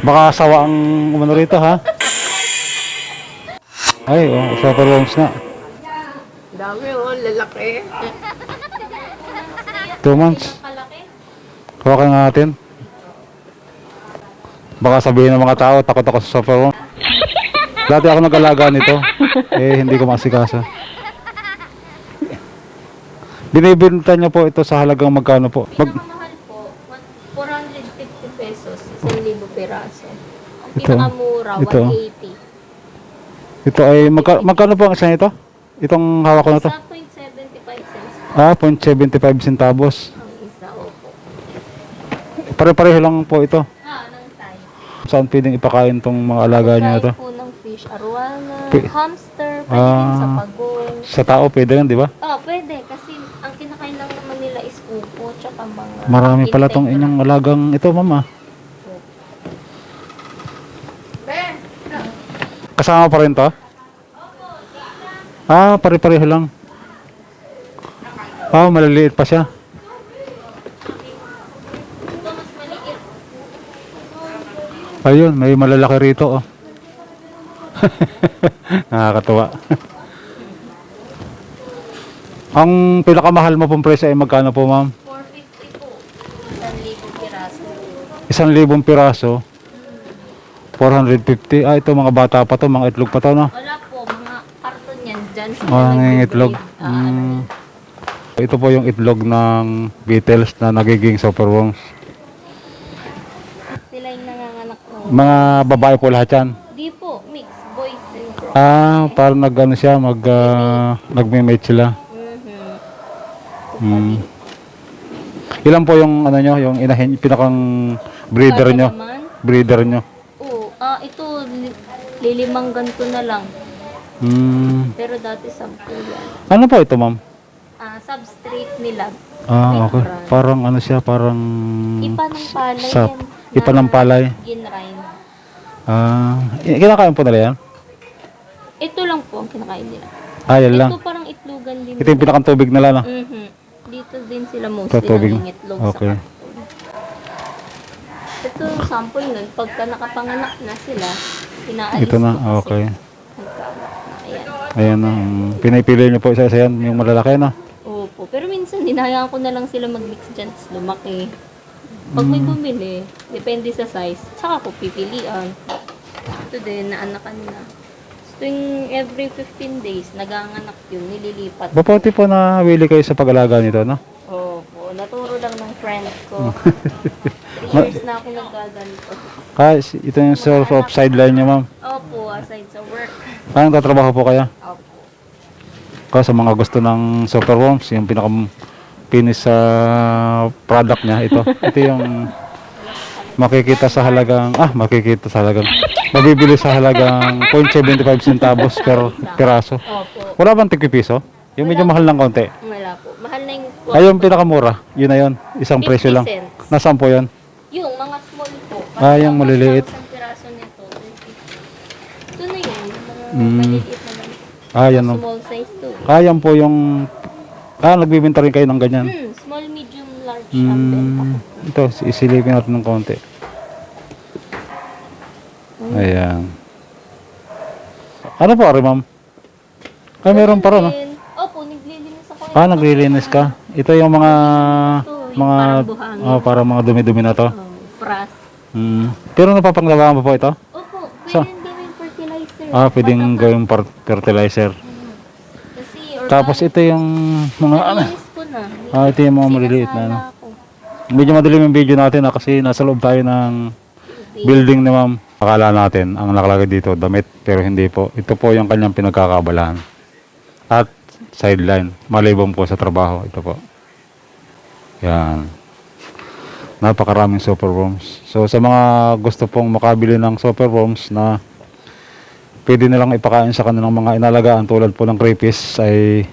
Baka sawa ang umano rito, ha? Ay, oh, super worms na. Dami oh, lalaki. 2 months. Hawakan natin. Baka sabihin ng mga tao, takot ako sa super worms. Dati ako nag-alaga nito. Hindi ko masikaso. Binibenta niyo po ito sa halagang magkano po? Pinakamahal po, 450 pesos, 1,000 piraso. Ang Ito, pinakamura, ito. 180. Ito ay magkano po ang isa nito? Itong hawak ko na to. Sa 0.75 cents. 0.75 centavos. Ang isa, opo. Pare-pareho lang po ito. Ng size. Saan pwedeng ipakain tong mga alaga niyo na to? Pagkain po ng fish, arwana, Pi- hamster, pwede din sa Ah. pagong. Sa tao pwede rin, di ba? Pwede. Kasi ang kinakain lang naman nila is upo, tsaka mga Marami pala tong integra. inyong alagang ito, mama. Kasama pa rin to? Pare-pareho lang. Maliliit pa siya. Ito mas maliit. Ayun, may malalaki rito, oh. Nakakatuwa. Ang pinakamahal mo pong presyo ay magkano po, ma'am? 450 po. 1,000 piraso. 1,000 piraso. 450. Ito mga bata pa to, mga itlog pa to, no? Wala po, mga karton yan. Dyan sila Nangingitlog. nag-breed. Ito po yung itlog ng beetles na nagiging superworms. Sila yung nanganganak po. Mga babae po lahat yan. Di po, mix. Boys and girls. Parang nag-ano siya, nagme-mate sila. Mhm. Ilan po yung ano nyo, yung inahin, pinakang breeder Kaya nyo? naman, Breeder nyo. ito, lilimang ganito na lang. Pero dati 10 yan. Ano po ito, ma'am? Substrate nila. Okay. Parang ano siya, parang Ipa ng palay sap. yan. Ipa ng palay. Ginrind. Kinakain po nila yan? Ito lang po ang kinakain nila. Yan lang. Ito parang itlogan din Ito yung pinakang tubig nila, no? Dito din sila Ito, mostly tubig. nangingitlog Okay. sa karton. Ito sample nun, pagka nakapanganak na sila, pinaalis Ito na, ko kasi okay. nagkaanak na. Ayan. Ayan na. Pinipili nyo po isa-isa yan, yung malalaki, no? Opo. Pero minsan, dinahayaan ko na lang sila mag-mix dyan, tapos lumaki. Pag may bumili, depende sa size, saka ko pipilian. Ito din, naanakan na. Tuwing every 15 days, naganganak yun, nililipat. Bapati po na willy kayo sa pag-alaga nito, no? Opo, naturo lang ng friend ko. 3 years na ako nagkaganito. Ito yung source of sideline nyo, ma'am. Opo, aside sa work. Anong tatrabaho po kaya? Opo. Sa mga gusto ng superworms, yung pinaka-finish sa product niya, ito. Ito yung makikita sa halagang, mabibili sa halagang 0.75 centavos per piraso. Opo. Wala bang tigpipiso? Yung medyo mahal ng konti. Wala po. Mahal na yung... Yung pinakamura, yun na yun. Isang 50 presyo lang. cents. Nasaan po yun? Yung mga small po. Yung maliliit. Isang piraso nito. 20. Ito na yun. Yung mga maliliit na lang. Yan. Small size to. Yan po yung... nagbibenta rin kayo ng ganyan. Small, medium, large ang benta ko. Ito, isilipin natin ng konti. Ayan. Ano po, ma'am? Meron pa rin, no? Opo, naglilinis ako. Naglilinis ka. Ito yung mga... Ito, yung parang buhangin. Parang mga dumi-dumi na to. Fras. Pero napapanglabahan pa po ito? Opo, So? pwedeng gawing fertilizer. Pwedeng gawing fertilizer. Kasi Tapos ito yung mga nilinis ko na. ito yung mga maliliit na ano. Sinasala ko. Medyo madilim yung video natin kasi nasa loob tayo ng building ni ma'am. Akala natin ang nakalagay dito damit pero hindi po. Ito po yung kanyang pinagkakabalahan. At sideline, malibong po sa trabaho. Ito po. Yan. Napakaraming superworms. So sa mga gusto pong makabili ng superworms na pwede nilang ipakain sa kanilang mga inalagaan tulad po ng crayfish ay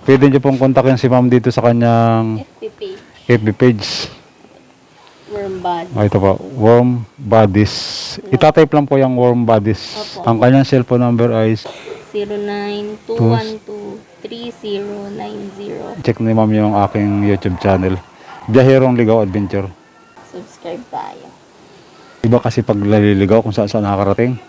pwede nyo pong kontakin si ma'am dito sa kanyang FPP. FB page. Worm body. Ito po, Worm Bodies. Itatype lang po yung Worm Bodies. Opo. Ang kanyang cellphone number ay 0921230090. check ni ma'am yung aking YouTube channel. Biyahirong Ligaw Adventure. Subscribe tayo. iba kasi pag naliligaw kung saan saan nakakarating.